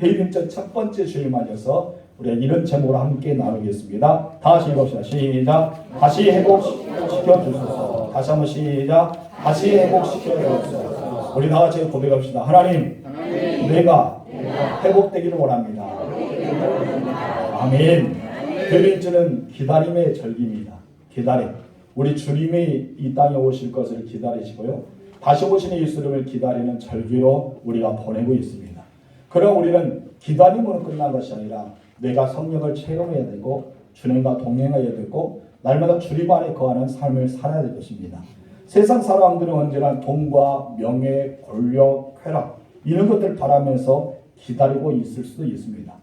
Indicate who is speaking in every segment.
Speaker 1: 회림절 첫 번째 주일 맞아서 우리가 이런 제목으로 함께 나누겠습니다. 다시 해봅시다. 시작. 다시 회복시켜 주소서. 다시 한번 시작. 다시 회복시켜 주소서. 우리 다 같이 고백합시다. 하나님, 내가 회복되기를 원합니다. 아멘. 회림절은 기다림의 절기입니다. 기다림. 우리 주님이 이 땅에 오실 것을 기다리시고요. 다시 오시는 예수님을 기다리는 절기로 우리가 보내고 있습니다. 그럼 우리는 기다림으로 끝난 것이 아니라 내가 성령을 체험해야 되고 주님과 동행해야 되고 날마다 주님 안에 거하는 삶을 살아야 될 것입니다. 세상 사람들은 언제나 돈과 명예, 권력, 쾌락 이런 것들을 바라면서 기다리고 있을 수도 있습니다.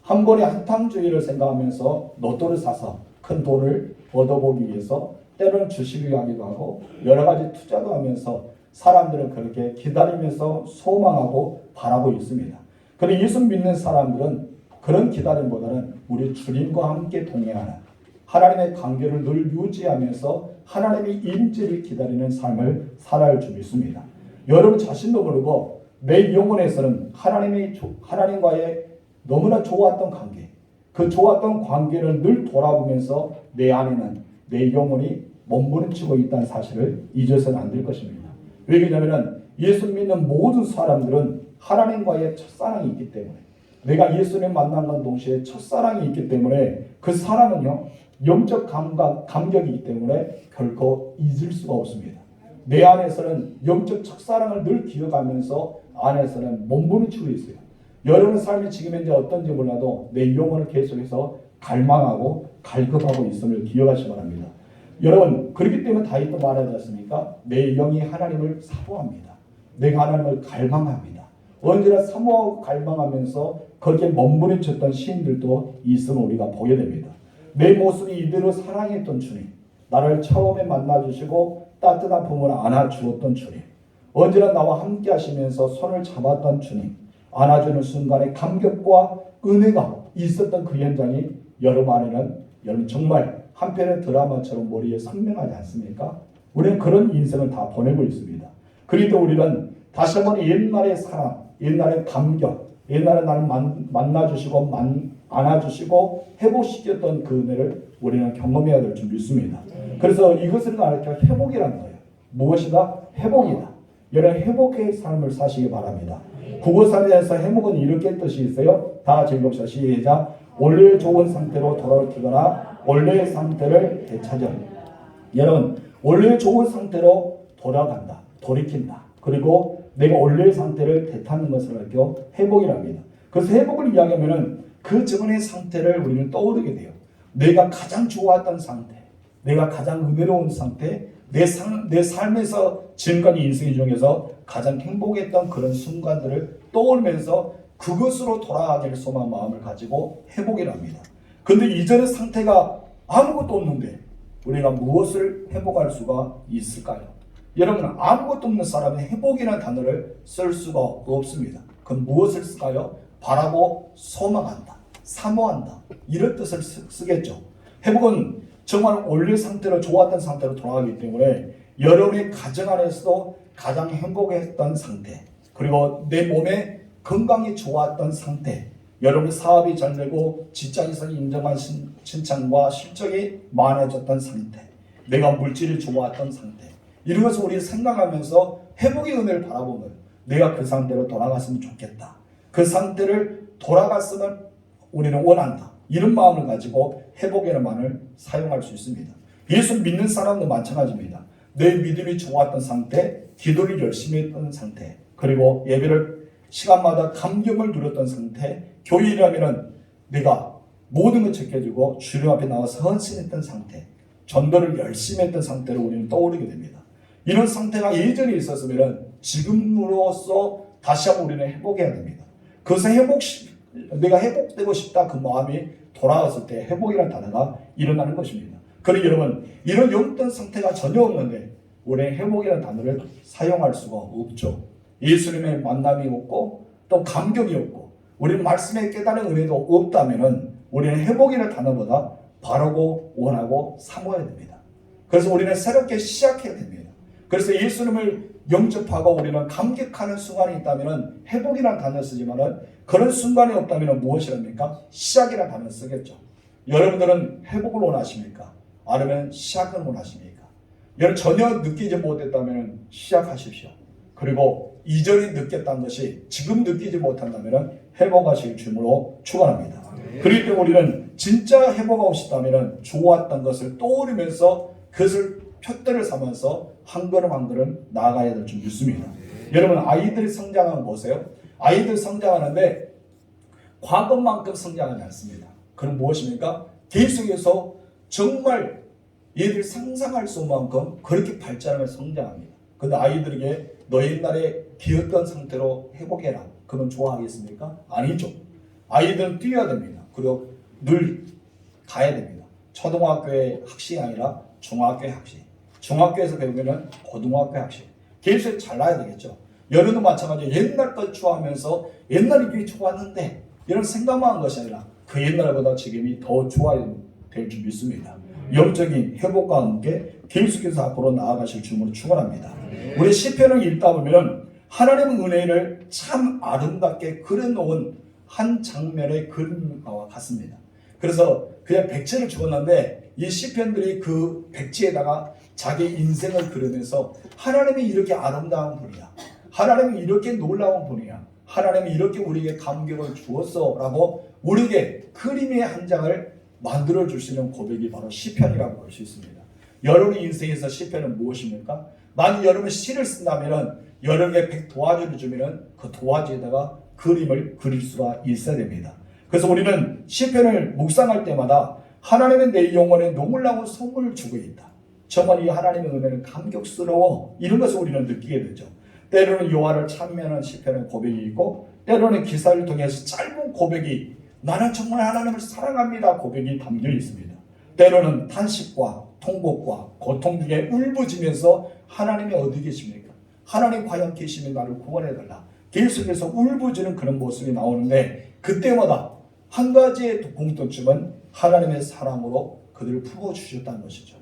Speaker 1: 한 번에 한탕주의를 생각하면서 로또를 사서 큰 돈을 얻어보기 위해서 때로는 주식을 하기도 하고 여러 가지 투자도 하면서 사람들은 그렇게 기다리면서 소망하고 바라고 있습니다. 그런데 예수 믿는 사람들은 그런 기다림보다는 우리 주님과 함께 동행하는 하나님의 관계를 늘 유지하면서 하나님의 임재를 기다리는 삶을 살아야 줄 믿습니다. 여러분 자신도 모르고 내 영혼에서는 하나님과의 너무나 좋았던 관계, 그 좋았던 관계를 늘 돌아보면서 내 안에는 내 영혼이 몸부림치고 있다는 사실을 잊어서는 안 될 것입니다. 왜냐하면 예수 믿는 모든 사람들은 하나님과의 첫사랑이 있기 때문에 내가 예수님 만난과 동시에 첫사랑이 있기 때문에 그 사랑은요 영적 감격이기 때문에 결코 잊을 수가 없습니다. 내 안에서는 영적 첫사랑을 늘 기억하면서 안에서는 몸부림치고 있어요. 여러분 삶이 지금 현재 어떤지 몰라도 내 영혼을 계속해서 갈망하고 갈급하고 있음을 기억하시기 바랍니다. 여러분 그렇기 때문에 다윗도 말하지 않습니까? 내 영이 하나님을 사모합니다. 내가 하나님을 갈망합니다. 언제나 사모하고 갈망하면서 거기에 몸부림쳤던 시인들도 있음을 우리가 보게 됩니다. 내 모습이 이대로 사랑했던 주님, 나를 처음에 만나주시고 따뜻한 품으로 안아주었던 주님, 언제나 나와 함께 하시면서 손을 잡았던 주님, 안아주는 순간에 감격과 은혜가 있었던 그 현장이 여러분 안에는 여러분 정말 한편의 드라마처럼 머리에 선명하지 않습니까? 우리는 그런 인생을 다 보내고 있습니다. 그래도 우리는 다시 한번 옛날의 사랑, 옛날의 감격, 옛날에 나를 만나주시고 안아주시고 회복시켰던 그 은혜를 우리는 경험해야 될 줄 믿습니다. 그래서 이것을 가르쳐 회복이라는 거예요. 무엇이다? 회복이다. 여러분 회복의 삶을 사시기 바랍니다. 국어사전에서 회복은 이렇게 뜻이 있어요. 다 같이 읽읍시다. 시작. 원래 좋은 상태로 돌아오거나 원래의 상태를 되찾아. 여러분 원래 좋은 상태로 돌아간다. 돌이킨다. 그리고 내가 원래의 상태를 되찾는 것을 가리켜 회복이라고 합니다. 그래서 회복을 이야기하면 그 전의 상태를 우리는 떠오르게 돼요. 내가 가장 좋았던 상태, 내가 가장 은혜로운 상태, 내 삶에서 지금까지 인생 중에서 가장 행복했던 그런 순간들을 떠올리면서 그것으로 돌아가기를 소망 마음을 가지고 회복이라 합니다. 그런데 이전의 상태가 아무것도 없는데 우리가 무엇을 회복할 수가 있을까요? 여러분 아무것도 없는 사람이 회복이라는 단어를 쓸 수가 없습니다. 그럼 무엇을 쓸까요? 바라고 소망한다, 사모한다 이런 뜻을 쓰겠죠. 회복은 정말 원래 상태로 좋았던 상태로 돌아가기 때문에 여러분의 가정 안에서도 가장 행복했던 상태, 그리고 내 몸에 건강이 좋았던 상태, 여러분의 사업이 잘 되고 직장에서 인정한 칭찬과 실적이 많아졌던 상태, 내가 물질이 좋았던 상태, 이런 것을 우리 생각하면서 회복의 은혜를 바라보면 내가 그 상태로 돌아갔으면 좋겠다. 그 상태를 돌아갔으면 우리는 원한다. 이런 마음을 가지고 회복이라는 말을 사용할 수 있습니다. 예수 믿는 사람도 마찬가지입니다. 내 믿음이 좋았던 상태, 기도를 열심히 했던 상태, 그리고 예배를 시간마다 감격을 누렸던 상태, 교회라면 내가 모든 걸 지켜주고 주님 앞에 나와서 헌신했던 상태, 전도를 열심히 했던 상태를 우리는 떠오르게 됩니다. 이런 상태가 예전에 있었으면 지금으로서 다시 한번 우리는 회복해야 됩니다. 그래서 내가 회복되고 싶다 그 마음이 돌아왔을 때 회복이라는 단어가 일어나는 것입니다. 그러니 여러분 이런 영적 상태가 전혀 없는데 우리는 회복이라는 단어를 사용할 수가 없죠. 예수님의 만남이 없고 또 감격이 없고 우리는 말씀에 깨달은 은혜도 없다면 우리는 회복이라는 단어보다 바르고 원하고 사모해야 됩니다. 그래서 우리는 새롭게 시작해야 됩니다. 그래서 예수님을 영접하고 우리는 감격하는 순간이 있다면 회복이라는 단어 쓰지만은 그런 순간이 없다면 무엇이랍니까? 시작이라는 단어 쓰겠죠. 여러분들은 회복을 원하십니까? 아니면 시작을 원하십니까? 여러분 전혀 느끼지 못했다면 시작하십시오. 그리고 이전에 느꼈다는 것이 지금 느끼지 못한다면 회복하실 주님으로 축원합니다. 그렇기 때문에 우리는 진짜 회복하고 싶다면 좋았던 것을 떠올리면서 그것을 표대를 삼아서 한 걸음 한 걸음 나아가야 될 줄 믿습니다. 여러분 아이들이 성장하는 거 보세요. 아이들 성장하는데 과거만큼 성장하지 않습니다. 그럼 무엇입니까? 계속해서 정말 얘들이 상상할 수 없는 만큼 그렇게 발전하며 성장합니다. 근데 아이들에게 너 옛날에 비었던 상태로 회복해라. 그러면 좋아하겠습니까? 아니죠. 아이들은 뛰어야 됩니다. 그리고 늘 가야 됩니다. 초등학교의 학식이 아니라 중학교의 학식. 중학교에서 배우면 고등학교의 학식. 계속 잘나야 되겠죠. 여러분도 마찬가지로 옛날 걸 좋아하면서 옛날이 이게 좋았는데 이런 생각만 한 것이 아니라 그 옛날보다 지금이 더 좋아야 될 줄 믿습니다. 영적인 회복과 함께 계속해서 앞으로 나아가실 주님으로 축원합니다. 우리 시편을 읽다 보면 하나님의 은혜를 참 아름답게 그려놓은 한 장면의 그림과 같습니다. 그래서 그냥 백지를 주었는데 이 시편들이 그 백지에다가 자기 인생을 그리면서 하나님이 이렇게 아름다운 분이야. 하나님이 이렇게 놀라운 분이야. 하나님이 이렇게 우리에게 감격을 주었어 라고 우리에게 그림의 한 장을 만들어 주시는 고백이 바로 시편이라고 볼 수 있습니다. 여러분의 인생에서 시편은 무엇입니까? 만약 여러분이 시를 쓴다면 여러분에게 도화지를 주면 그 도화지에다가 그림을 그릴 수가 있어야 됩니다. 그래서 우리는 시편을 묵상할 때마다 하나님은 내 영혼에 놀라운 선물을 주고 있다. 정말 이 하나님의 은혜는 감격스러워. 이런 것을 우리는 느끼게 되죠. 때로는 여호와를 찬미하는 시편의 고백이 있고 때로는 기사를 통해서 짧은 고백이 나는 정말 하나님을 사랑합니다 고백이 담겨 있습니다. 때로는 탄식과 통곡과 고통 중에 울부짖으면서 하나님이 어디 계십니까? 하나님 과연 계시면 나를 구원해달라. 계속해서 울부짖는 그런 모습이 나오는데 그때마다 한 가지의 공통점은 하나님의 사랑으로 그들을 품어주셨다는 것이죠.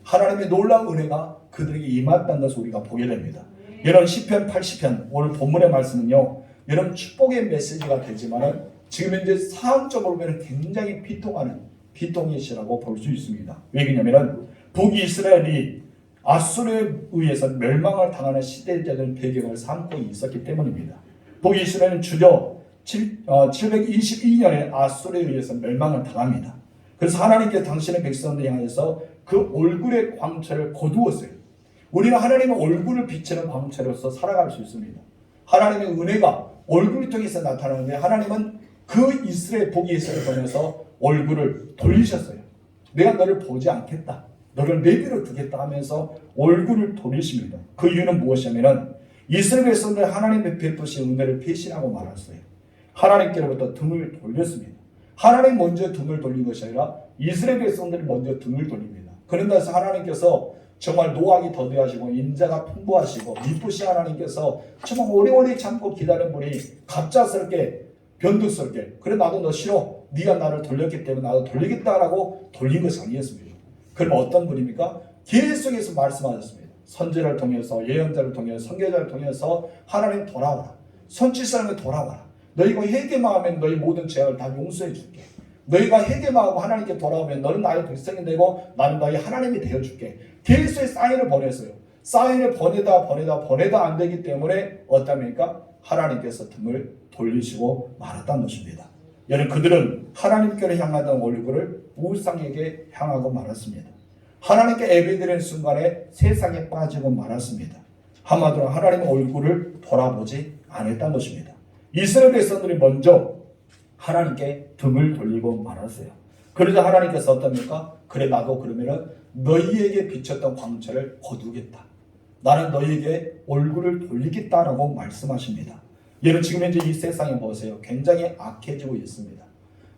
Speaker 1: 하나님의 놀라운 은혜가 그들에게 임했다는 것을 우리가 보게 됩니다. 이런 시편 80편 오늘 본문의 말씀은요. 여러분 축복의 메시지가 되지만은 지금 현재 상황적으로 보면 굉장히 비통하는 비통이시라고 볼 수 있습니다. 왜 그러냐면은 북이스라엘이 아수르에 의해서 멸망을 당하는 시대적인 배경을 삼고 있었기 때문입니다. 북이스라엘은 주저 722년에 아수르에 의해서 멸망을 당합니다. 그래서 하나님께서 당신의 백성들 향해서 그 얼굴의 광채를 거두었어요. 우리는 하나님의 얼굴을 비치는 광채로서 살아갈 수 있습니다. 하나님의 은혜가 얼굴을 통해서 나타나는데 하나님은 그 이스라엘 북이스라엘을 통해서 얼굴을 돌리셨어요. 내가 너를 보지 않겠다. 너를 내비로 두겠다 하면서 얼굴을 돌리십니다. 그 이유는 무엇이냐면 이스라엘 백성들 하나님의 베푸신 은혜를 배신하고 말았어요. 하나님께로부터 등을 돌렸습니다. 하나님 먼저 등을 돌린 것이 아니라 이스라엘 백성들이 먼저 등을 돌립니다. 그런데서 하나님께서 정말 노하기 더디하시고 인자가 풍부하시고 미쁘신 하나님께서 정말 오래오래 참고 기다린 분이 갑작스럽게 변덕스럽게 그래 나도 너 싫어. 네가 나를 돌렸기 때문에 나도 돌리겠다라고 돌린 것이 아니었습니다. 그럼 어떤 분입니까? 계속해서 말씀하셨습니다. 선지자를 통해서 예언자를 통해서 선교자를 통해서 하나님 돌아와라. 손짓사람에 돌아와라. 너희가 회개마하면 너희 모든 죄악을 다 용서해 줄게. 너희가 회개마하고 하나님께 돌아오면 너는 나의 백성이 되고 나는 너희 하나님이 되어줄게. 계속의 사인을 보냈어요. 사인을 보내다 안 되기 때문에 어떻습니까? 하나님께서 등을 돌리시고 말았다는 것입니다. 여러분 그들은 하나님께로 향하던 얼굴을 우상에게 향하고 말았습니다. 하나님께 예배드리는 순간에 세상에 빠지고 말았습니다. 한마디로 하나님의 얼굴을 돌아보지 않았다는 것입니다. 이스라엘 백성들이 먼저 하나님께 등을 돌리고 말았어요. 그러자 하나님께서 어떻습니까? 그래 나도 그러면은 너희에게 비쳤던 광채를 거두겠다. 나는 너희에게 얼굴을 돌리겠다라고 말씀하십니다. 여러분 지금 현재 이 세상에 보세요. 굉장히 악해지고 있습니다.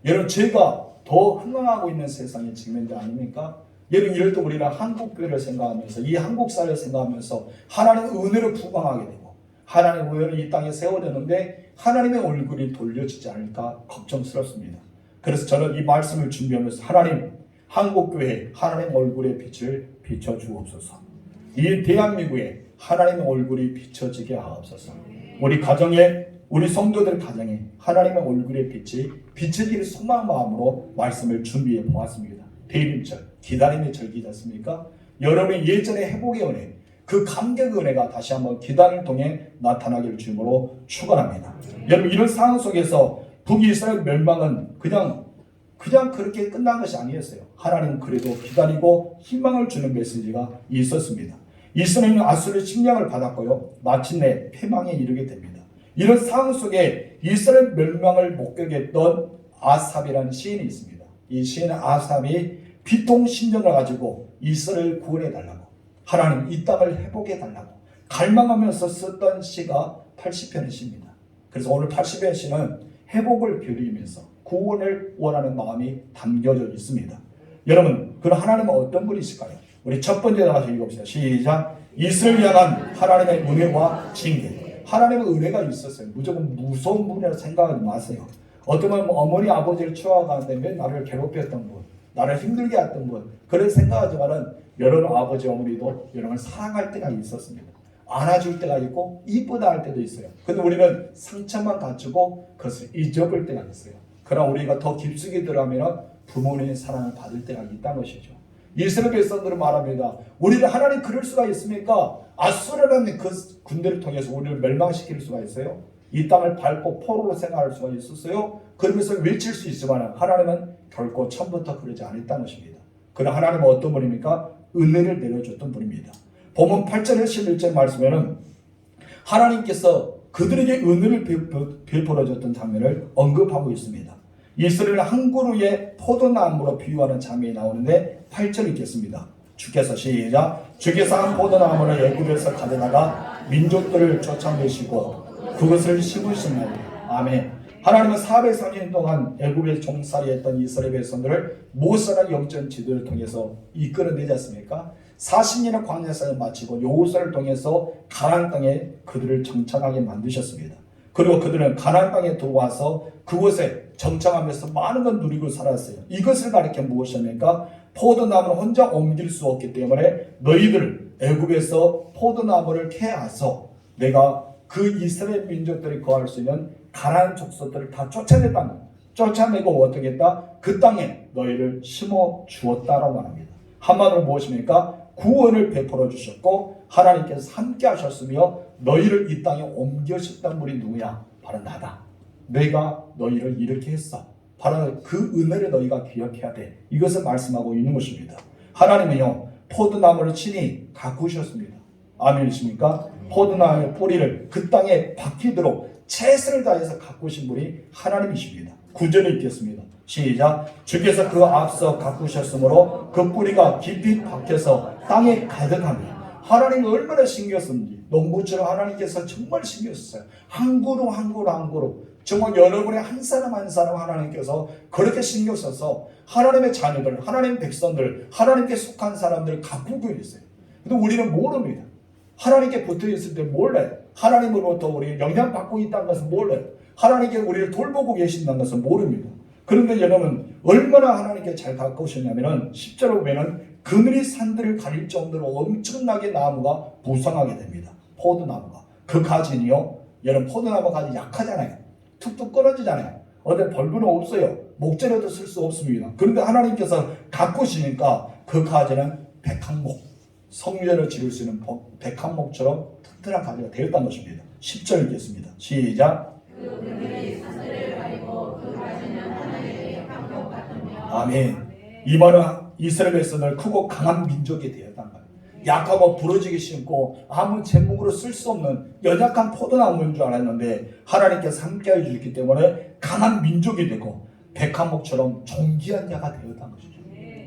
Speaker 1: 여러분 죄가 더 흥황하고 있는 세상이 지금 현재 아닙니까? 여러분 이럴 때 우리는 한국교회를 생각하면서 이 한국 사회를 생각하면서 하나님의 은혜를 부강하게 되고 하나님의 은혜를 이 땅에 세워졌는데 하나님의 얼굴이 돌려지지 않을까 걱정스럽습니다. 그래서 저는 이 말씀을 준비하면서 하나님 한국교회 하나님 얼굴의 빛을 비춰주옵소서. 이 대한민국에 하나님의 얼굴이 비춰지게 하옵소서. 우리 가정에, 우리 성도들 가정에 하나님의 얼굴의 빛이 비춰질 소망 마음으로 말씀을 준비해 보았습니다. 대림절, 기다림의 절기지 않습니까? 여러분의 예전의 회복의 은혜, 그 감격의 은혜가 다시 한번 기다림을 통해 나타나기를 주님으로 축원합니다. 여러분, 이런 상황 속에서 북이스라엘 멸망은 그냥 그렇게 끝난 것이 아니었어요. 하나님은 그래도 기다리고 희망을 주는 메시지가 있었습니다. 이스라엘은 아수르의 침략을 받았고요, 마침내 패망에 이르게 됩니다. 이런 상황 속에 이스라엘 멸망을 목격했던 아삽이라는 시인이 있습니다. 이 시인 아삽이 비통신전을 가지고 이스라엘을 구원해달라고, 하나님 이 땅을 회복해달라고 갈망하면서 썼던 시가 80편의 시입니다. 그래서 오늘 80편의 시는 회복을 빌리면서 구원을 원하는 마음이 담겨져 있습니다. 여러분, 그럼 하나님은 어떤 분이실까요? 우리 첫 번째 나가서 읽어봅시다. 시작. 이스라엘 향한 하나님의 은혜와 징계. 하나님의 은혜가 있었어요. 무조건 무서운 분이라고 생각하지 마세요. 어쩌면 어머니 아버지를 추억하는데 맨 나를 괴롭혔던 분, 나를 힘들게 했던 분, 그런 생각하지만은 여러분 아버지 어머니도 여러분을 사랑할 때가 있었습니다. 안아줄 때가 있고 이쁘다 할 때도 있어요. 근데 우리는 상처만 갖추고 그것을 잊어볼 때가 있어요. 그러나 우리가 더 깊숙이 들어가면 부모님의 사랑을 받을 때가 있다는 것이죠. 이스라엘 백성들은 말합니다. 우리를 하나님 그럴 수가 있습니까? 아수르라는 그 군대를 통해서 우리를 멸망시킬 수가 있어요? 이 땅을 밟고 포로로 생활할 수가 있었어요? 그러면서 외칠 수 있지만 하나님은 결코 처음부터 그러지 않았다는 것입니다. 그러나 하나님은 어떤 분입니까? 은혜를 내려줬던 분입니다. 본문 8절 11절 말씀에는 하나님께서 그들에게 은혜를 베풀어줬던 장면을 언급하고 있습니다. 이스라엘 한 그루의 포도나무로 비유하는 장면이 나오는데 8절 읽겠습니다. 주께서 시작. 주께서 한 포도나무를 애굽에서 가져다가 민족들을 쫓아내시고 그것을 심으신 날. 아멘. 하나님은 430년 동안 애굽에 종살이했던 이스라엘 백성들을 모세라는 영적 지도를 통해서 이끌어내지 않습니까? 40년의 광야 사역을 마치고 여호수아를 통해서 가나안 땅에 그들을 정착하게 만드셨습니다. 그리고 그들은 가나안 땅에 들어와서 그곳에 정착하면서 많은 걸 누리고 살았어요. 이것을 가리켜 무엇입니까? 포도나무를 혼자 옮길 수 없기 때문에 너희들 애굽에서 포도나무를 캐와서 내가 그 이스라엘 민족들이 거할 수 있는 가나안 족속들을 다 쫓아냈다. 쫓아내고 어떻게 했다? 그 땅에 너희를 심어 주었다라고 합니다. 한마디로 무엇입니까? 구원을 베풀어 주셨고 하나님께서 함께 하셨으며 너희를 이 땅에 옮겨셨던 분이 누구냐? 바로 나다. 내가 너희를 이렇게 했어. 바로 그 은혜를 너희가 기억해야 돼. 이것을 말씀하고 있는 것입니다. 하나님은요, 포도나무를 친히 가꾸셨습니다. 아멘이십니까? 포도나무의 뿌리를 그 땅에 박히도록 최선을 다해서 가꾸신 분이 하나님이십니다. 9절을 읽겠습니다. 시작. 주께서 그 앞서 가꾸셨으므로 그 뿌리가 깊이 박혀서 땅에 가득하며. 하나님이 얼마나 신경 썼는지 농부처럼 하나님께서 정말 신경 썼어요. 한 그루 한 그루 한 그루 정말 여러분의 한 사람 한 사람 하나님께서 그렇게 신경 써서 하나님의 자녀들, 하나님의 백성들, 하나님께 속한 사람들을 가꾸고 있어요. 근데 우리는 모릅니다. 하나님께 붙어 있을 때 몰라요. 하나님으로부터 우리 영향받고 있다는 것은 몰라요. 하나님께 우리를 돌보고 계신다는 것은 모릅니다. 그런데 여러분 얼마나 하나님께 잘 가꾸셨냐면은 10절에 보면은 그늘이 산들을 가릴 정도로 엄청나게 나무가 부성하게 됩니다. 포도나무가. 그 가지는요, 여러분 포도나무 가지 약하잖아요. 툭툭 끊어지잖아요. 어디 벌분은 없어요. 목재로도 쓸 수 없습니다. 그런데 하나님께서 가꾸시니까 그 가지는 백합목, 성전을 지을 수 있는 백합목처럼 튼튼한 가지가 되었다는 것입니다. 10절 읽겠습니다. 시작. 그 그늘이 산들을 가리고 그 가지는 하나님의 백합목 같으며. 아멘. 이번은 이스라엘 백성을 크고 강한 민족이 되었단 말이에요. 약하고 부러지기 쉽고 아무 제목으로 쓸 수 없는 연약한 포도나무인 줄 알았는데 하나님께서 함께해 주셨기 때문에 강한 민족이 되고 백합목처럼 존귀한 자가 되었다는 것이죠.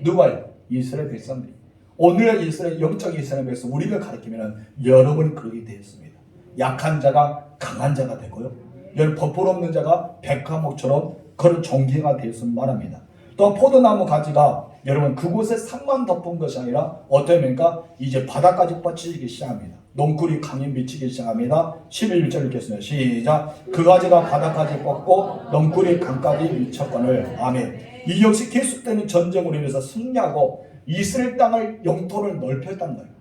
Speaker 1: 누가요? 이스라엘 백성들이. 오늘 이스라엘 영적 이스라엘 백성 우리를 가리키면 여러분이 그렇게 되었습니다. 약한 자가 강한 자가 되고요. 여러분 버퍼없는 자가 백합목처럼 그런 존귀가 되었으면 말합니다. 또 포도나무 가지가 여러분 그곳에 산만 덮은 것이 아니라 어떠합니까? 이제 바닥까지 뻗치기 시작합니다. 농굴이 강에 미치기 시작합니다. 11절 읽겠습니다. 시작. 그 가지가 바닥까지 뻗고 농굴이 강까지 미쳤거늘. 아멘. 이 역시 계속되는 전쟁으로 인해서 승리하고 이스라엘 땅을 영토를 넓혔단 말이에요.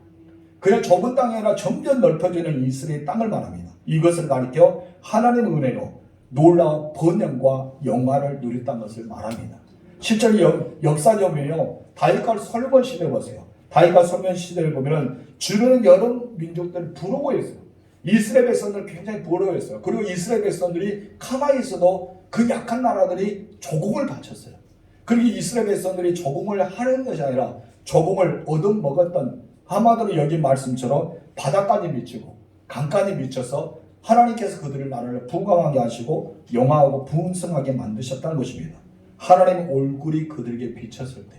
Speaker 1: 그냥 좁은 땅이 아니라 점점 넓혀지는 이스라엘 땅을 말합니다. 이것을 가리켜 하나님의 은혜로 놀라운 번영과 영화를 누렸다는 것을 말합니다. 실제로 역사적으로요, 다윗과 솔로몬 시대 보세요. 다윗과 솔로몬 시대를 보면 주변의 여러 민족들이 부러워했어요. 이스라엘 백성들 굉장히 부러워했어요. 그리고 이스라엘 백성들이 가만히 있어도 그 약한 나라들이 조공을 바쳤어요. 그리고 이스라엘 백성들이 조공을 하는 것이 아니라 조공을 얻어먹었던, 한마디로 여기 말씀처럼 바다까지 미치고 강까지 미쳐서 하나님께서 그들의 나라를 부강하게 하시고 영화하고 풍성하게 만드셨다는 것입니다. 하나님의 얼굴이 그들에게 비쳤을 때,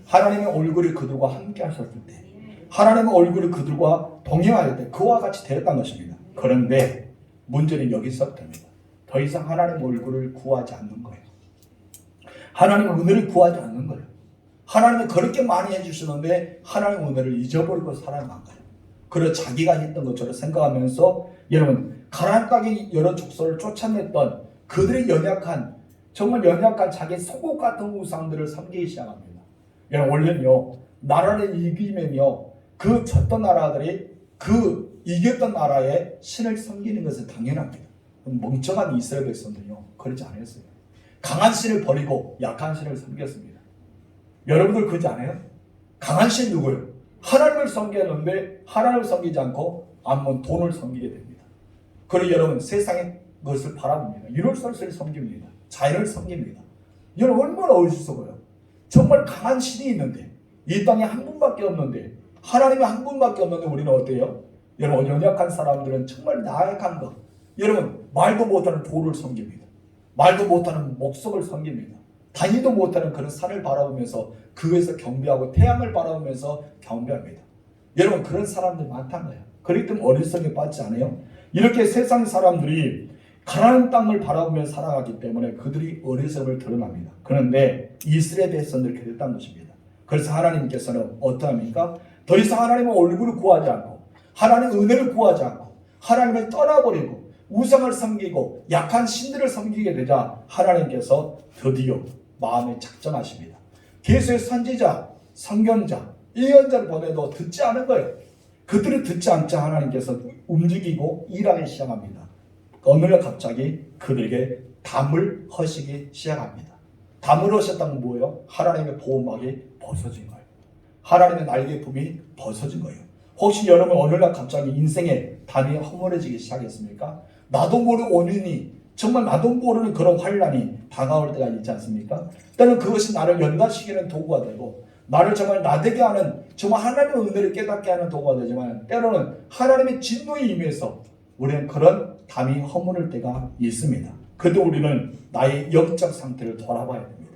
Speaker 1: 하나님의 얼굴이 그들과 함께 하셨을 때, 하나님의 얼굴이 그들과 동행할 때 그와 같이 되었다는 것입니다. 그런데 문제는 여기서부터입니다. 더 이상 하나님의 얼굴을 구하지 않는 거예요. 하나님의 은혜를 구하지 않는 거예요. 하나님이 그렇게 많이 해주시는데 하나님의 은혜를 잊어버리고 살아간 거예요. 그래서 자기가 했던 것처럼 생각하면서, 여러분, 가나안 땅의 여러 족속을 쫓아냈던 그들의 연약한, 정말 연약한 자기 속옷 같은 우상들을 섬기기 시작합니다. 여러분, 원래는요, 나라를 이기면요, 그 졌던 나라들이 그 이겼던 나라의 신을 섬기는 것은 당연합니다. 멍청한 이스라엘 백성들이요, 그러지 않았어요. 강한 신을 버리고 약한 신을 섬겼습니다. 여러분들 그러지 않아요? 강한 신 누구예요? 하나님을 섬겼는데 하나님을 섬기지 않고 암몬 돈을 섬기게 됩니다. 그리고 여러분, 세상의 것을 바라봅니다. 이럴 것을 섬깁니다. 자연을 섬깁니다. 여러분, 얼마나 어리석어요. 정말 강한 신이 있는데, 이 땅에 한 분밖에 없는데, 하나님이 한 분밖에 없는데 우리는 어때요? 여러분, 연약한 사람들은 정말 나약한 것, 여러분, 말도 못하는 돌을 섬깁니다. 말도 못하는 목석을 섬깁니다. 다니도 못하는 그런 산을 바라보면서 그에서 경배하고 태양을 바라보면서 경배합니다. 여러분, 그런 사람들 많다는 거예요. 그렇기 때문에 어리석에 빠지지 않아요? 이렇게 세상 사람들이 가나안 땅을 바라보며 살아가기 때문에 그들이 어리석음을 드러납니다. 그런데 이스라엘 백성들이 그랬다는 것입니다. 그래서 하나님께서는 어떠합니까? 더 이상 하나님의 얼굴을 구하지 않고 하나님의 은혜를 구하지 않고 하나님을 떠나버리고 우상을 섬기고 약한 신들을 섬기게 되자 하나님께서 드디어 마음에 작정하십니다. 계수의 선지자, 선견자, 예언자를 보내도 듣지 않은 거예요. 그들이 듣지 않자 하나님께서 움직이고 일하기 시작합니다. 어느 날 갑자기 그들에게 담을 허시기 시작합니다. 담을 허셨다는 뭐예요? 하나님의 보호막이 벗어진 거예요. 하나님의 날개품이 벗어진 거예요. 혹시 여러분 어느 날 갑자기 인생에 담이 허물어지기 시작했습니까? 나도 모르는 원인이, 정말 나도 모르는 그런 환란이 다가올 때가 있지 않습니까? 때는 그것이 나를 연단시키는 도구가 되고 나를 정말 나대게 하는, 정말 하나님의 은혜를 깨닫게 하는 도구가 되지만 때로는 하나님의 진노에 임해서 우리는 그런 담이 허물을 때가 있습니다. 그때 우리는 나의 영적 상태를 돌아봐야 됩니다.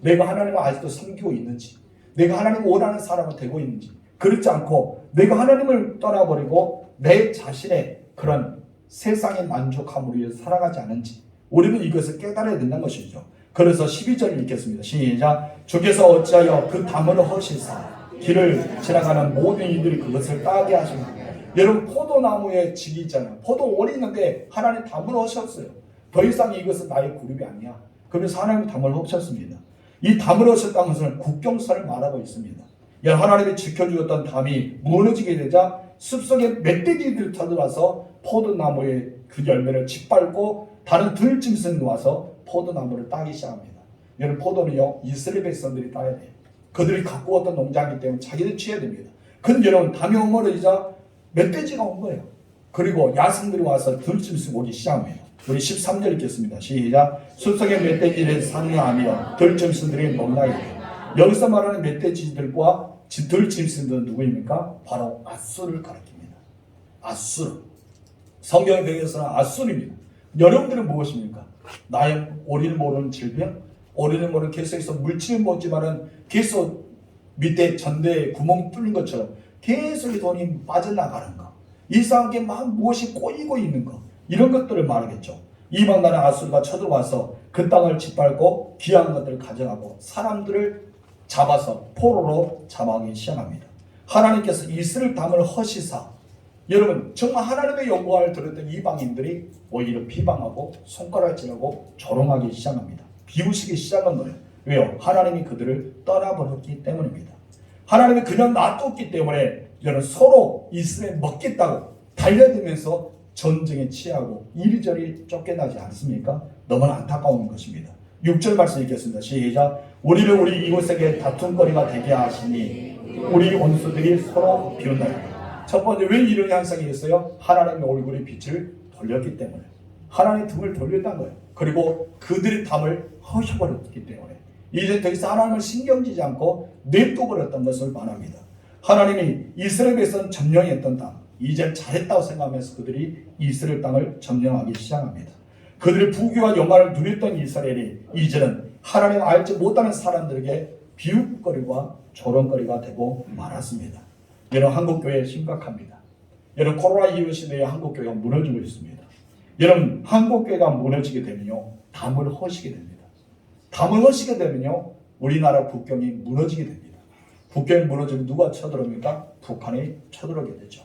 Speaker 1: 내가 하나님을 아직도 섬기고 있는지, 내가 하나님을 원하는 사람은 되고 있는지, 그렇지 않고 내가 하나님을 떠나버리고 내 자신의 그런 세상의 만족함으로 위해서 살아가지 않은지 우리는 이것을 깨달아야 된다는 것이죠. 그래서 12절을 읽겠습니다. 시작. 주께서 어찌하여 그 담을 허시사 길을 지나가는 모든 이들이 그것을 따게 하시나. 여러분, 포도나무에 직이 있잖아요. 포도원이 있는데 하나님 담을 허셨어요. 더 이상 이것은 나의 그룹이 아니야. 그래서 하나님이 담을 허셨습니다. 이 담을 허셨다는 것은 국경선을 말하고 있습니다. 하나님이 지켜주었던 담이 무너지게 되자 숲속에 멧돼지들이 터들어와서 포도나무의 그 열매를 짓밟고 다른 들짐승이 와서 포도나무를 따기 시작합니다. 여러분, 포도는요, 이스라엘 백성들이 따야 돼요. 그들이 갖고 왔던 농장이기 때문에 자기들 취해야 됩니다. 근데 여러분, 담이 허물어지자 멧돼지가 온 거예요. 그리고 야생들이 와서 들짐승이 오기 시작합니다. 우리 13절 읽겠습니다. 시작. 숲속의 멧돼지를 상냥하며 들짐승들이 놀라게 돼요. 여기서 말하는 멧돼지들과 들짐승들은 누구입니까? 바로 아수를 가리킵니다. 아수. 성경의 배경에서는 아수입니다. 여러분들은 무엇입니까? 나의 우리는 모르는 질병, 우리는 모르는 계속해서 물질은 먹지만은 계속 밑에 전대에 구멍 뚫린 것처럼 계속 돈이 빠져나가는 거, 이상하게 막 무엇이 꼬이고 있는 거, 이런 것들을 말하겠죠. 이방 나라 아수르가 쳐들어와서 그 땅을 짓밟고 귀한 것들을 가져가고 사람들을 잡아서 포로로 잡아가기 시작합니다. 하나님께서 이스라엘 담을 허시사, 여러분, 정말 하나님의 영광을 들었던 이방인들이 오히려 비방하고 손가락질하고 조롱하기 시작합니다. 비웃기 시작한 거예요. 왜요? 하나님이 그들을 떠나버렸기 때문입니다. 하나님이 그냥 놔뒀기 때문에 여러분 서로 이스라엘 먹겠다고 달려들면서 전쟁에 취하고 이리저리 쫓겨나지 않습니까? 너무나 안타까운 것입니다. 6절 말씀 읽겠습니다. 시작. 우리를 우리 이웃에게 다툼거리가 되게 하시니 우리 원수들이 서로 비웃나니. 첫 번째, 왜 이런 현상이 있어요? 하나님의 얼굴의 빛을 돌렸기 때문에. 하나님의 등을 돌렸다는 거예요. 그리고 그들의 담을 허셔버렸기 때문에 이제 더 이상 하나님을 신경지지 않고 냅둬버렸던 것을 말합니다. 하나님이 이스라엘에서는 점령했던 땅, 이제 잘했다고 생각하면서 그들이 이스라엘 땅을 점령하기 시작합니다. 그들의 부귀와 영광을 누렸던 이스라엘이 이제는 하나님을 알지 못하는 사람들에게 비웃거리와 조롱거리가 되고 말았습니다. 여러분, 한국교회 심각합니다. 여러분, 코로나 이후 시대에 한국교회가 무너지고 있습니다. 여러분, 한국교회가 무너지게 되면요, 담을 허시게 됩니다. 담을 허시게 되면요, 우리나라 국경이 무너지게 됩니다. 국경이 무너지면 누가 쳐들어옵니까? 북한이 쳐들어오게 되죠.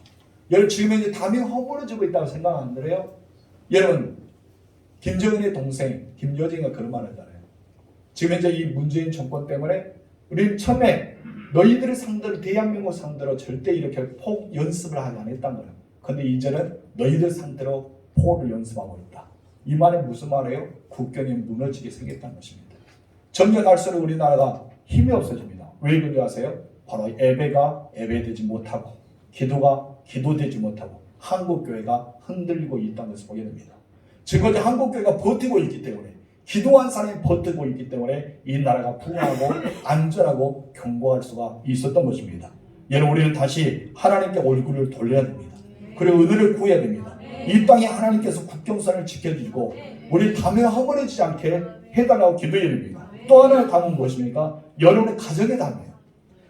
Speaker 1: 여러분, 지금 이제 담이 허물어지고 있다고 생각 안 들어요? 여러분, 김정은의 동생 김여정이가 그런 말 하잖아요. 지금 이제 이 문재인 정권 때문에 우리는 처음에 너희들의 상대로, 대한민국 상대로 절대 이렇게 폭 연습을 하지 않았단 거예요. 근데 이제는 너희들 상대로 폭을 연습하고 있다. 이 말은 무슨 말이에요? 국경이 무너지게 생겼다는 것입니다. 점점 갈수록 우리나라가 힘이 없어집니다. 왜 그런지 아세요? 바로 예배가 예배되지 못하고 기도가 기도되지 못하고 한국교회가 흔들리고 있다는 것을 보게 됩니다. 지금 한국교회가 버티고 있기 때문에, 기도한 사람이 버티고 있기 때문에 이 나라가 부강하고 안전하고 견고할 수가 있었던 것입니다. 여러분, 우리는 다시 하나님께 얼굴을 돌려야 됩니다. 그리고 은혜를 구해야 됩니다. 이 땅에 하나님께서 국경선을 지켜주시고 우리 담에 허물어지지 않게 해달라고 기도해야 됩니다. 또 하나의 담은 무엇입니까? 여러분의 가정의 담이에요.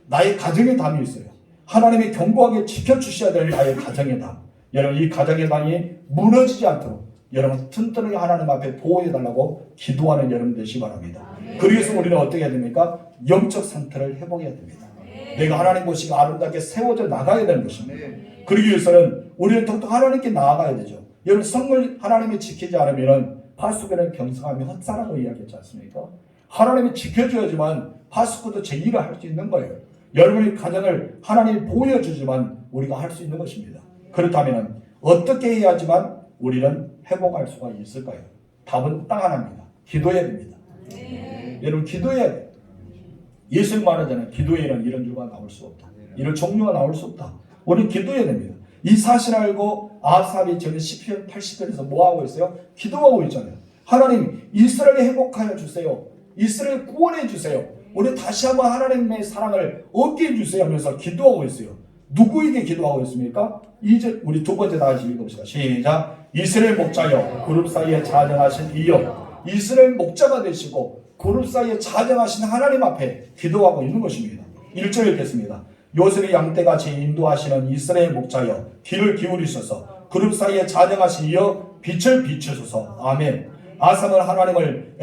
Speaker 1: 나의 가정의 담이 있어요. 하나님이 견고하게 지켜주셔야 될 나의 가정의 담. 여러분, 이 가정의 담이 무너지지 않도록 여러분 튼튼하게 하나님 앞에 보호해달라고 기도하는 여러분 되시기 바랍니다. 그래서 우리는 어떻게 해야 됩니까? 영적 상태를 회복해야 됩니다. 내가 하나님 보시고 아름답게 세워져 나가야 되는 것입니다. 그러기 위해서는 우리는 더욱더 하나님께 나아가야 되죠. 여러분, 성을 하나님이 지키지 않으면 파수꾼은 경성하며 헛사라고 이야기했지 않습니까? 하나님이 지켜줘야지만 파수꾼도 제 일을 할 수 있는 거예요. 여러분의 가정을 하나님이 보여주지만 우리가 할 수 있는 것입니다. 그렇다면 어떻게 해야지만 우리는 회복할 수가 있을까요? 답은 딱 하나입니다. 기도해야 됩니다. 여러분, 기도해야 돼요. 예수님 말하잖아요. 기도에는 이런 줄과 나올 수 없다. 이런 종류가 나올 수 없다. 우리는 기도해야 됩니다. 이 사실 알고 아삽이 저는 시편 80편에서 뭐 하고 있어요? 기도하고 있잖아요. 하나님, 이스라엘을 회복하여 주세요. 이스라엘 구원해 주세요. 우리 다시 한번 하나님의 사랑을 얻게 해주세요 하면서 기도하고 있어요. 누구에게 기도하고 있습니까? 이제 우리 두 번째 다시 읽어봅시다. 시작. 이스라엘 목자여, 그룹 사이에 자정하신 이여. 이스라엘 목자가 되시고 그룹 사이에 자정하신 하나님 앞에 기도하고 있는 것입니다. 1절 읽겠습니다. 요셉의 양떼같이 인도하시는 이스라엘 목자여, 귀를 기울이셔서 그룹 사이에 자정하신 이여 빛을 비추소서. 아멘. 아삽은 하나님을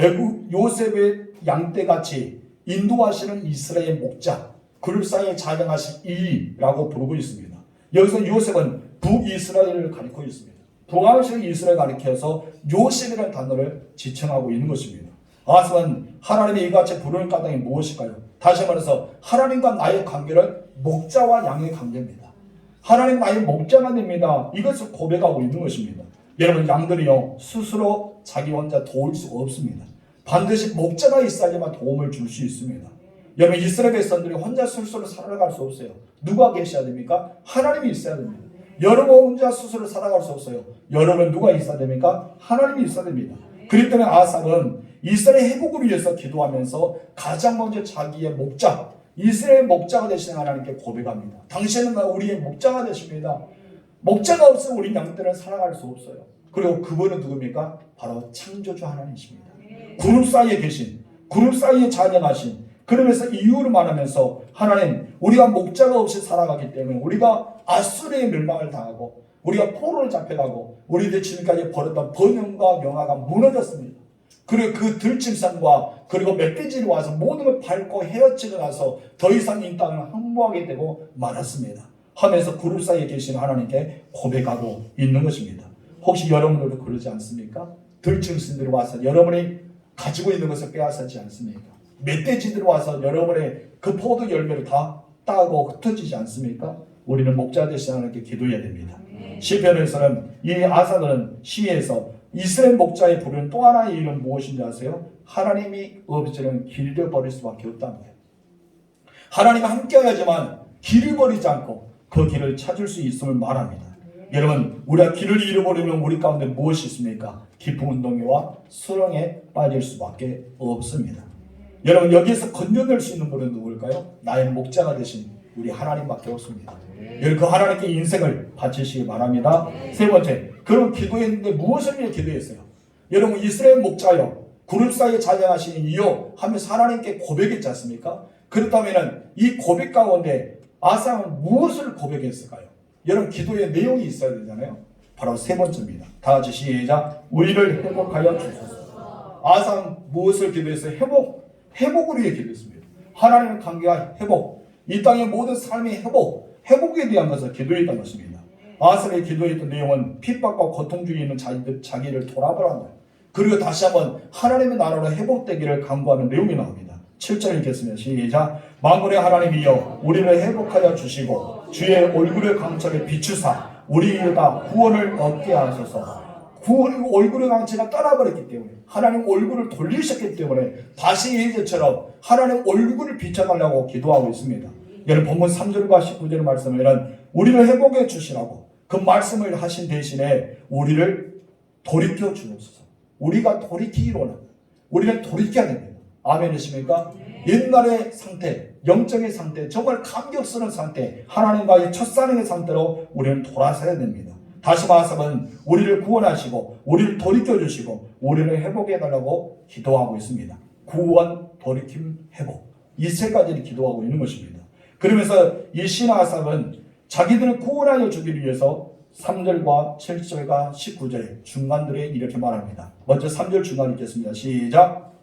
Speaker 1: 요셉의 양떼같이 인도하시는 이스라엘 목자, 그룹 사이에 자정하신 이라고 부르고 있습니다. 여기서 요셉은 북이스라엘을 가리키고 있습니다. 북아시아 이스라엘 가리켜서 요셉이라는 단어를 지칭하고 있는 것입니다. 아삽은 하나님이 이같이 부르는 까닭이 무엇일까요? 다시 말해서 하나님과 나의 관계를 목자와 양의 관계입니다. 하나님 나의 목자가 됩니다. 이것을 고백하고 있는 것입니다. 여러분, 양들이요 스스로 자기 혼자 도울 수가 없습니다. 반드시 목자가 있어야지만 도움을 줄 수 있습니다. 여러분, 이스라엘 백성들이 혼자 스스로 살아갈 수 없어요. 누가 계셔야 됩니까? 하나님이 있어야 됩니다. 여러분 혼자 스스로 살아갈 수 없어요. 여러분 누가 있어야 됩니까? 하나님이 있어야 됩니다. 그렇기 때문에 아삽은 이스라엘 회복을 위해서 기도하면서 가장 먼저 자기의 목자, 이스라엘 목자가 되시는 하나님께 고백합니다. 당신은 우리의 목자가 되십니다. 목자가 없으면 우리 양들은 살아갈 수 없어요. 그리고 그분은 누굽니까? 바로 창조주 하나님이십니다. 그룹 사이에 계신, 그룹 사이에 자정하신, 그러면서 이유를 말하면서 하나님, 우리가 목자가 없이 살아가기 때문에 우리가 아수르의 멸망을 당하고 우리가 포로를 잡혀가고 우리들 지금까지 벌였던 번영과 영화가 무너졌습니다. 그리고 그 들짐승과 그리고 멧돼지를 와서 모든 걸 밟고 헤어지고 나서 더 이상 이 땅을 항복하게 되고 말았습니다. 하면서 그룹 사이에 계신 하나님께 고백하고 있는 것입니다. 혹시 여러분들도 그러지 않습니까? 들짐승들이 와서 여러분이 가지고 있는 것을 빼앗았지 않습니까? 멧돼지들이 와서 여러분의 그 포도 열매를 다 따고 흩어지지 않습니까? 우리는 목자 되신 하나님께 기도해야 됩니다. 시편에서는 이 아사는 시에서 이스라엘 목자의 부르는 또 하나의 이유는 무엇인지 아세요? 하나님이 없이는 길을 버릴 수밖에 없다는 거예요. 하나님과 함께해야지만 길을 버리지 않고 그 길을 찾을 수 있음을 말합니다. 여러분, 우리가 길을 잃어버리면 우리 가운데 무엇이 있습니까? 깊은 동요와 수렁에 빠질 수밖에 없습니다. 여러분, 여기에서 건져낼 수 있는 분은 누구일까요? 나의 목자가 되신 우리 하나님밖에 없습니다. 여러분, 그 하나님께 인생을 바치시기 바랍니다. 세 번째, 그럼 기도했는데 무엇을 위해 기도했어요? 여러분, 이스라엘 목자여 구름 사이에 자장하시는 이여 하면서 하나님께 고백했지 않습니까? 그렇다면 이 고백 가운데 아사는 무엇을 고백했을까요? 여러분, 기도의 내용이 있어야 되잖아요. 바로 세 번째입니다. 다 같이 시작. 우리를 회복하여 주소서. 아사는 무엇을 기도했어요? 회복을 위해 기도했습니다. 하나님의 관계와 회복, 이 땅의 모든 삶의 회복에 대한 것을 기도했던 것입니다. 아사의 기도했던 내용은 핍박과 고통 중에 있는 자기를 돌아보라는 거예요. 그리고 다시 한번 하나님의 나라로 회복되기를 간구하는 내용이 나옵니다. 7절 읽겠습니다. 시작. 만군의 하나님이여 우리를 회복하여 주시고 주의 얼굴의 강철을 비추사 우리가 구원을 얻게 하소서. 얼굴의 강철가 떠나버렸기 때문에 하나님 얼굴을 돌리셨기 때문에 다시 예전처럼 하나님 얼굴을 비춰달라고 기도하고 있습니다. 여러분, 본문 3절과 19절 말씀에는 우리를 회복해 주시라고 그 말씀을 하신 대신에 우리를 돌이켜 주옵소서. 우리가 돌이키기를 원합니다. 우리는 돌이켜야 됩니다. 아멘이십니까? 옛날의 상태, 영적인 상태, 정말 감격스러운 상태, 하나님과의 첫사랑의 상태로 우리는 돌아서야 됩니다. 다시 말하면 우리를 구원하시고 우리를 돌이켜주시고 우리를 회복해달라고 기도하고 있습니다. 구원, 돌이킴, 회복, 이 세 가지를 기도하고 있는 것입니다. 그러면서 이 신하 아삽은 자기들을 구원하여 주기 위해서 3절과 7절과 19절 중간들에 이렇게 말합니다. 먼저 3절 중간 읽겠습니다. 시작.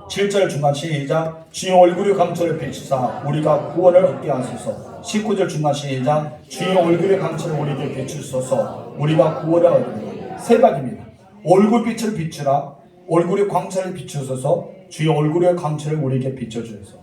Speaker 1: 7절 중간 시작. 주의 얼굴의 강철을 비추사 우리가 구원을 얻게 하소서. 19절 중간 시작. 주의 얼굴의 강철을 우리에게 비추소서 우리가 구원을 얻으리라. 세 가지입니다. 얼굴빛을 비추라. 얼굴의 광철을 비추소서. 주의 얼굴의 강철을 우리에게 비춰주소서.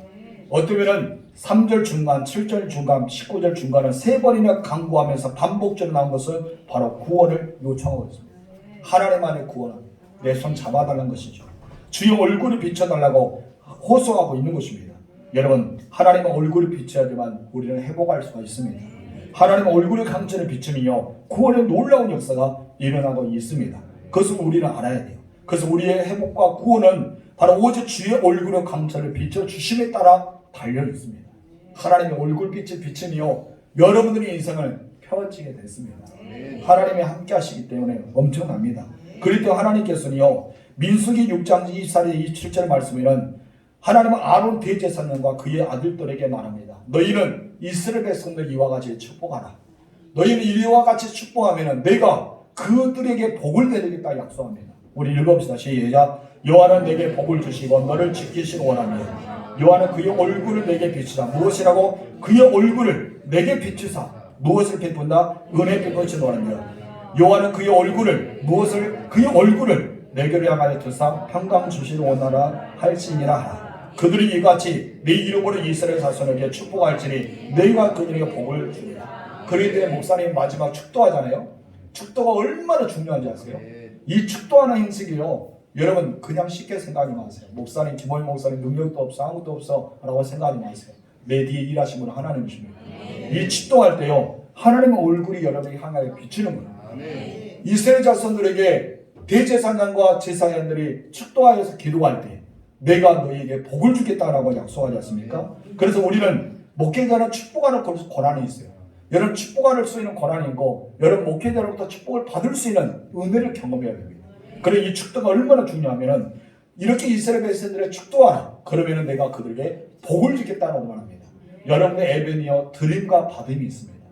Speaker 1: 어쩌면은 3절 중간, 7절 중간, 19절 중간은 세 번이나 강구하면서 반복적으로 나온 것은 바로 구원을 요청하고 있습니다. 하나님 안에 구원합니다. 내 손 잡아달라는 것이죠. 주의 얼굴을 비춰달라고 호소하고 있는 것입니다. 여러분, 하나님의 얼굴을 비춰야지만 우리는 회복할 수가 있습니다. 하나님의 얼굴의 강철을 비추며 구원의 놀라운 역사가 일어나고 있습니다. 그것을 우리는 알아야 돼요. 그래서 우리의 회복과 구원은 바로 오직 주의 얼굴의 강철을 비춰주심에 따라 달려 있습니다. 하나님의 얼굴빛을 비추며 여러분들의 인생을 펴지게 됐습니다. 하나님이 함께 하시기 때문에 엄청납니다. 그리고 하나님께서는요, 민수기 6장 24절 27절 말씀에는 하나님은 아론 대제사장과 그의 아들들에게 말합니다. 너희는 이스라엘 백성들 이와 같이 축복하라. 너희는 이와 같이 축복하면 내가 그들에게 복을 내리겠다 약속합니다. 우리 읽어봅시다. 시작. 여호와는 내게 복을 주시고 너를 지키시기 원하며 여호와는 그의 얼굴을 내게 비추사. 무엇이라고? 그의 얼굴을 내게 비추사. 무엇을 베푼다? 은혜 베푸시 원하며 여호와는 그의 얼굴을 무엇을? 그의 얼굴을 내게로 향하여 두사 평강 주시기 원하라 할지니라 하라. 그들이 이같이 네 이름으로 이스라엘 자손에게 축복할지니 너희가 그들에게 복을 주리라. 그러기 때문에 목사님 마지막 축도하잖아요. 축도가 얼마나 중요한지 아세요? 이 축도하는 행식이요, 여러분 그냥 쉽게 생각하지 마세요. 목사님, 김호희 목사님 능력도 없어 아무것도 없어 라고 생각하지 마세요. 내 뒤에 일하신 분은 하나님이십니다. 이 축도할 때요, 하나님의 얼굴이 여러분에게 향하여 비추는 거예요. 이스라엘 자손들에게 대제사장과 제사장들이 축도하여서 기도할 때 내가 너희에게 복을 주겠다라고 약속하지 않습니까? 그래서 우리는 목회자는 축복하는 권한이 있어요. 여러분 축복할 수 있는 권한이 있고 여러분 목회자로부터 축복을 받을 수 있는 은혜를 경험해야 됩니다. 그래 이 축도가 얼마나 중요하면은 이렇게 이스라엘 백성들의 축도하라. 그러면은 내가 그들에게 복을 주겠다라고 말합니다. 여러분의 에벤이요 드림과 받음이 있습니다.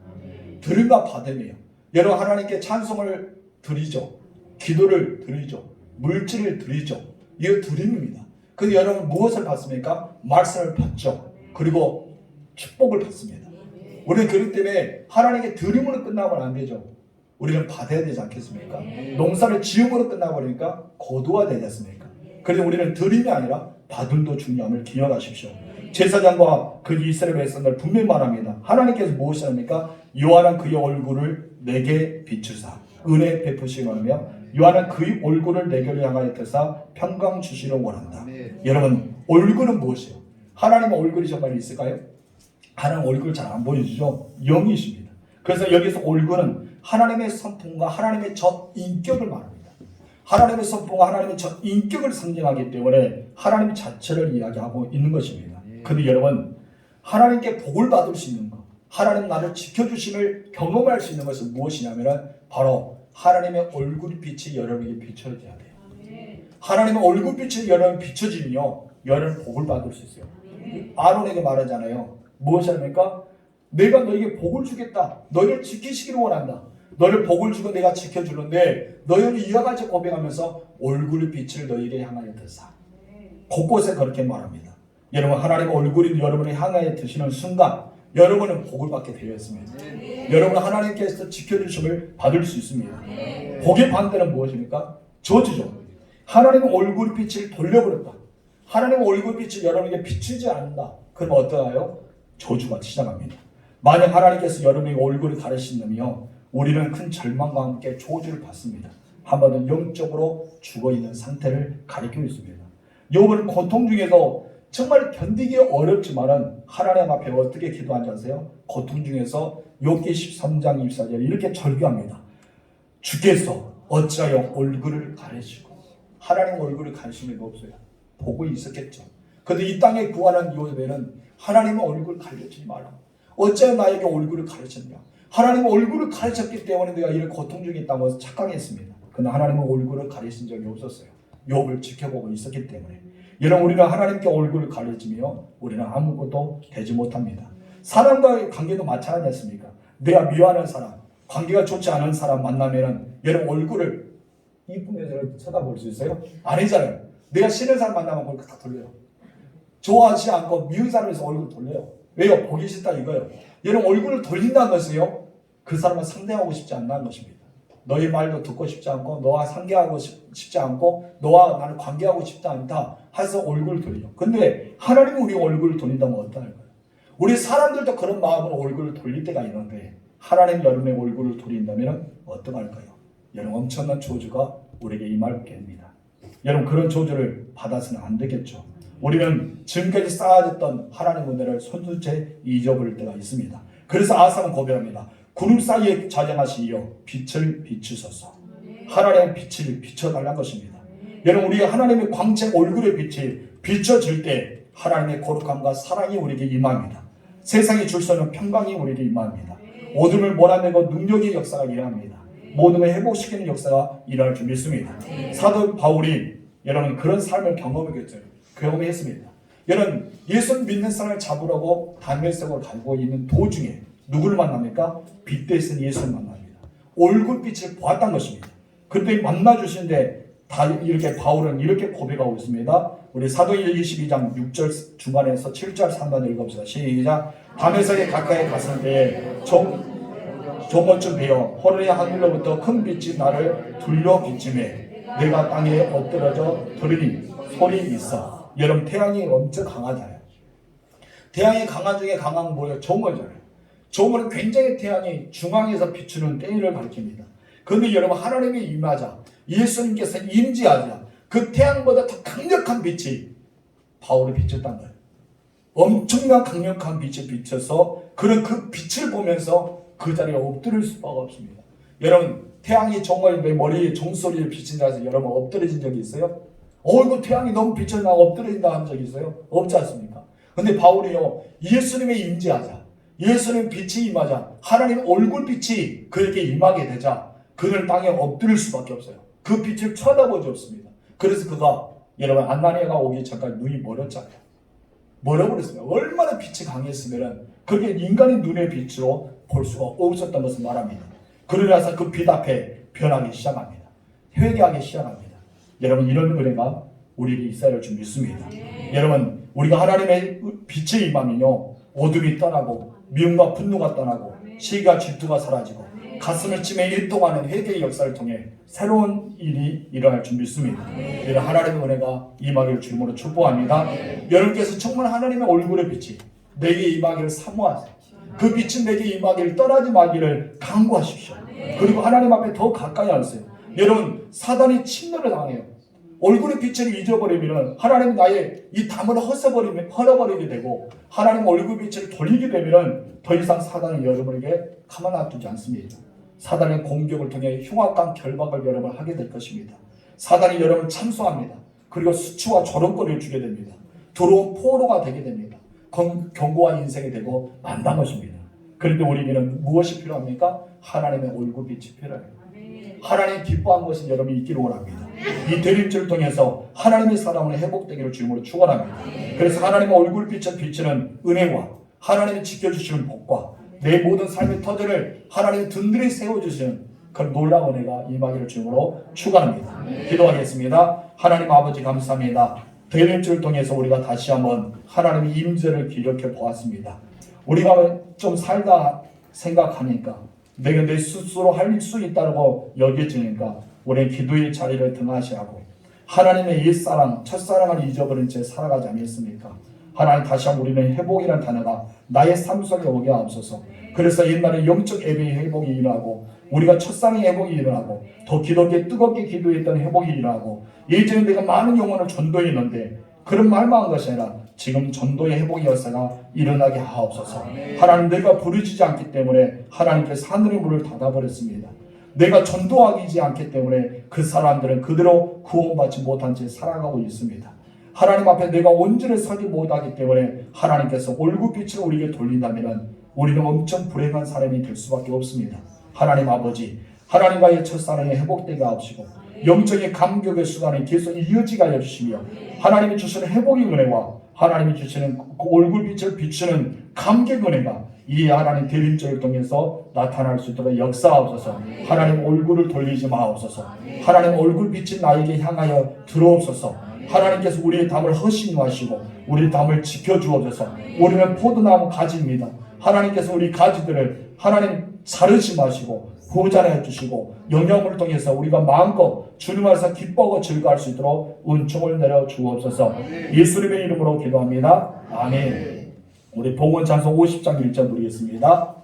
Speaker 1: 드림과 받음이에요. 여러분 하나님께 찬송을 드리죠. 기도를 드리죠. 물질을 드리죠. 이거 드림입니다. 근데 여러분 무엇을 받습니까? 말씀을 받죠. 그리고 축복을 받습니다. 우리는 그렇기 때문에 하나님께 드림으로 끝나면 안 되죠. 우리는 받아야 되지 않겠습니까? 농사를 지음으로 끝나버리니까 거두어야 되지 않습니까? 그래서 우리는 드림이 아니라 받음도 중요함을 기억하십시오. 제사장과 그 이스라엘 백성들 분명히 말합니다. 하나님께서 무엇을 합니까? 요한은 그의 얼굴을 내게 비추사 은혜 베푸시며 요한은 그의 얼굴을 내게로 향하여 드사 평강 주시려 원한다. 여러분, 얼굴은 무엇이에요? 하나님의 얼굴이 정말 있을까요? 하나님 얼굴 잘 안 보여주죠. 영이십니다. 그래서 여기서 얼굴은 하나님의 성품과 하나님의 전 인격을 말합니다. 하나님의 성품과 하나님의 전 인격을 상징하기 때문에 하나님 자체를 이야기하고 있는 것입니다. 근데 여러분, 하나님께 복을 받을 수 있는 것, 하나님 나를 지켜주심을 경험할 수 있는 것은 무엇이냐면 바로 하나님의 얼굴 빛이 여러분에게 비춰져야 돼요. 하나님의 얼굴 빛이 여러분 비춰지면요, 여러분 복을 받을 수 있어요. 아론에게 말하잖아요. 무엇입니까? 내가 너에게 복을 주겠다. 너를 지키시기를 원한다. 너를 복을 주고 내가 지켜주는데 너희는 이와 같이 고백하면서 얼굴의 빛을 너희에게 향하여 드사. 곳곳에 그렇게 말합니다. 여러분, 하나님의 얼굴이 여러분을 향하여 드시는 순간 여러분은 복을 받게 되어 있습니다. 여러분은 하나님께서 지켜주심을 받을 수 있습니다. 복의 반대는 무엇입니까? 저주죠. 하나님의 얼굴 빛을 돌려버렸다. 하나님의 얼굴 빛이 여러분에게 비추지 않는다. 그럼 어떠나요? 저주가 시작합니다. 만약 하나님께서 여러분의 얼굴을 가리신다면 우리는 큰 절망과 함께 저주를 받습니다. 한번은 영적으로 죽어있는 상태를 가리키고 있습니다. 욥은 고통 중에서 정말 견디기 어렵지만은 하나님 앞에 어떻게 기도한지 아세요? 고통 중에서 욥기 13장 24절 이렇게 절규합니다. 주께서 어찌하여 얼굴을 가리시고, 하나님 얼굴을 가리시는 게 없어요. 보고 있었겠죠. 그런데 이 땅에 구하는 욥에는 하나님의 얼굴을 가르치지 마라. 어찌하여 나에게 얼굴을 가르쳤냐? 하나님의 얼굴을 가르쳤기 때문에 내가 이런 고통 중에 있다고 착각했습니다. 그러나 하나님의 얼굴을 가르친 적이 없었어요. 욥을 지켜보고 있었기 때문에. 여러분, 우리는 하나님께 얼굴을 가르치며 우리는 아무것도 되지 못합니다. 사람과의 관계도 마찬가지였습니까? 내가 미워하는 사람, 관계가 좋지 않은 사람 만나면 여러분 얼굴을 이쁘면서 쳐다볼 수 있어요? 아니잖아요. 내가 싫은 사람 만나면 얼굴 다 돌려요. 좋아하지 않고 미운 사람에서 얼굴 돌려요. 왜요? 보기 싫다 이거예요. 여러분, 얼굴을 돌린다는 것은요, 그 사람을 상대하고 싶지 않다는 것입니다. 너희 말도 듣고 싶지 않고 너와 상계하고 싶지 않고 너와 나는 관계하고 싶지 않다 해서 얼굴을 돌려. 근데 하나님은 우리 얼굴을 돌린다면 어떨까요? 우리 사람들도 그런 마음으로 얼굴을 돌릴 때가 있는데 하나님 여러분의 얼굴을 돌린다면 어떡할까요? 여러분, 엄청난 저주가 우리에게 임할 겁니다. 여러분, 그런 저주를 받아서는 안 되겠죠. 우리는 지금까지 쌓아졌던 하나님 은혜를 손수채 잊어버릴 때가 있습니다. 그래서 아사는 고백합니다. 구름 사이에 자정하시어 빛을 비추소서. 하나님의 빛을 비춰달라는 것입니다. 여러분, 우리 하나님의 광채 얼굴의 빛이 비춰질 때 하나님의 거룩함과 사랑이 우리에게 임합니다. 세상이 줄 수 없는 평강이 우리에게 임합니다. 어둠을 몰아내고 능력의 역사가 일어납니다. 모든 걸 회복시키는 역사가 일어날 줄 믿습니다. 사도 바울이 여러분 그런 삶을 경험했습니다. 여러분, 예수 믿는 사람을 잡으려고 다메섹으로 가고 있는 도중에 누구를 만납니까? 빛 대신 예수를 만납니다. 얼굴빛을 보았다는 것입니다. 그때 만나주시는데 다 이렇게 바울은 이렇게 고백하고 있습니다. 우리 사도행전 22장 6절 중간에서 7절 3번을 읽어봅시다. 시작. 다메섹에 가까이 갔을 때에 조금쯤 베어 호련히 하늘로부터 큰 빛이 나를 둘러 비치매 내가 땅에 엎드러져 들으니 소리 있어. 여러분, 태양이 엄청 강하잖아요. 태양이 강한 중에 강한 건 뭐예요? 정월잖아요. 정월은 굉장히 태양이 중앙에서 비추는 때를 가리킵니다. 그런데 여러분, 하나님의 임하자 예수님께서 임재하자 그 태양보다 더 강력한 빛이 바울을 비췄단 거예요. 엄청난 강력한 빛이 비춰서 그런 그 빛을 보면서 그 자리에 엎드릴 수가 없습니다. 여러분, 태양이 정말 내 머리에 종소리를 비친다 해서 여러분 엎드려진 적이 있어요? 이거 태양이 너무 비쳐나 엎드린다 한 적이 있어요? 없지 않습니까? 근데 바울이요, 예수님의 임재하자 예수님 빛이 임하자 하나님 얼굴빛이 그에게 임하게 되자 그는 땅에 엎드릴 수밖에 없어요. 그 빛을 쳐다보지 없습니다. 그래서 그가 여러분 안나니아가 오기 전까지 눈이 멀었잖아요. 멀어버렸습니다. 얼마나 빛이 강했으면 그게 인간의 눈의 빛으로 볼 수가 없었던 것을 말합니다. 그러나서 그 빛 앞에 변하기 시작합니다. 회개하기 시작합니다. 여러분, 이런 은혜가 우리에게 있어야 할 줄 믿습니다. 여러분, 우리가 하나님의 빛에 임하면요 어둠이 떠나고 미움과 분노가 떠나고 시기와 질투가 사라지고 가슴을 찜해 일동하는 회개의 역사를 통해 새로운 일이 일어날 줄 믿습니다. 이런 하나님의 은혜가 임하기를 주님으로 축복합니다. 여러분께서 정말 하나님의 얼굴의 빛이 내게 임하기를 사모하세요. 그 빛은 내게 임하기를 떠나지 마기를 간구하십시오. 그리고 하나님 앞에 더 가까이 하세요. 여러분, 사단이 침노를 당해요. 얼굴의 빛을 잊어버리면 하나님 나의 이 담을 헐어버리게 되고 하나님 얼굴 빛을 돌리게 되면 더 이상 사단은 여러분에게 가만 놔두지 않습니다. 사단의 공격을 통해 흉악한 결박을 여러분 하게 될 것입니다. 사단이 여러분을 참소합니다. 그리고 수치와 조롱거리를 주게 됩니다. 두려운 포로가 되게 됩니다. 견고한 인생이 되고 만난 것입니다. 그런데 우리에게는 무엇이 필요합니까? 하나님의 얼굴 빛이 필요해요. 하나님 기뻐한 것은 여러분이 있기를 원합니다. 이 대림절을 통해서 하나님의 사랑으로 회복되기를 주님으로 축원합니다. 그래서 하나님의 얼굴 빛을 비치는 은혜와 하나님이 지켜주시는 복과 내 모든 삶의 터전을 하나님이 든든히 세워주시는 그런 놀라운 은혜가 임하기를 주님으로 축원합니다. 기도하겠습니다. 하나님 아버지 감사합니다. 대림절을 통해서 우리가 다시 한번 하나님의 임재를 기록해 보았습니다. 우리가 좀 살다 생각하니까 내가 내 스스로 할 수 있다고 여겨지니까 우리는 기도의 자리를 등하시하고 하나님의 옛사랑, 첫사랑을 잊어버린 채 살아가지 않겠습니까? 하나님 다시 한번 우리는 회복이라는 단어가 나의 삶 속에 오게 하옵소서. 그래서 옛날에 영적 예배의 회복이 일어나고 우리가 첫사랑의 회복이 일어나고 더 기도에 뜨겁게 기도했던 회복이 일어나고 예전에 내가 많은 영혼을 전도했는데 그런 말만 한 것이 아니라 지금 전도의 회복의 역사가 일어나게 하옵소서. 하나님 내가 부르짖지 않기 때문에 하나님께서 하늘의 문을 닫아버렸습니다. 내가 전도하지 않기 때문에 그 사람들은 그대로 구원받지 못한 채 살아가고 있습니다. 하나님 앞에 내가 온전히 서지 못하기 때문에 하나님께서 얼굴빛을 우리에게 돌린다면 우리는 엄청 불행한 사람이 될 수밖에 없습니다. 하나님 아버지, 하나님과의 첫사랑이 회복되게 하옵시고 영적인 감격의 수단이 계속 이어지게 하여 주시며 하나님이 주시는 회복의 은혜와 하나님이 주시는 그 얼굴빛을 비추는 감격 은혜가 이 하나님 대림절을 통해서 나타날 수 있도록 역사하옵소서. 하나님 얼굴을 돌리지 마옵소서. 하나님 얼굴빛이 나에게 향하여 들어옵소서. 하나님께서 우리의 담을 허심하시고 우리의 담을 지켜주옵소서. 우리는 포도나무 가지입니다. 하나님께서 우리 가지들을 하나님 자르심하시고 보호자해 주시고 영향을 통해서 우리가 마음껏 주님 안에서 기뻐하고 즐거워할 수 있도록 은총을 내려 주옵소서. 예수님의 이름으로 기도합니다. 아멘. 우리 봉헌 찬송 50장 1절 부르겠습니다.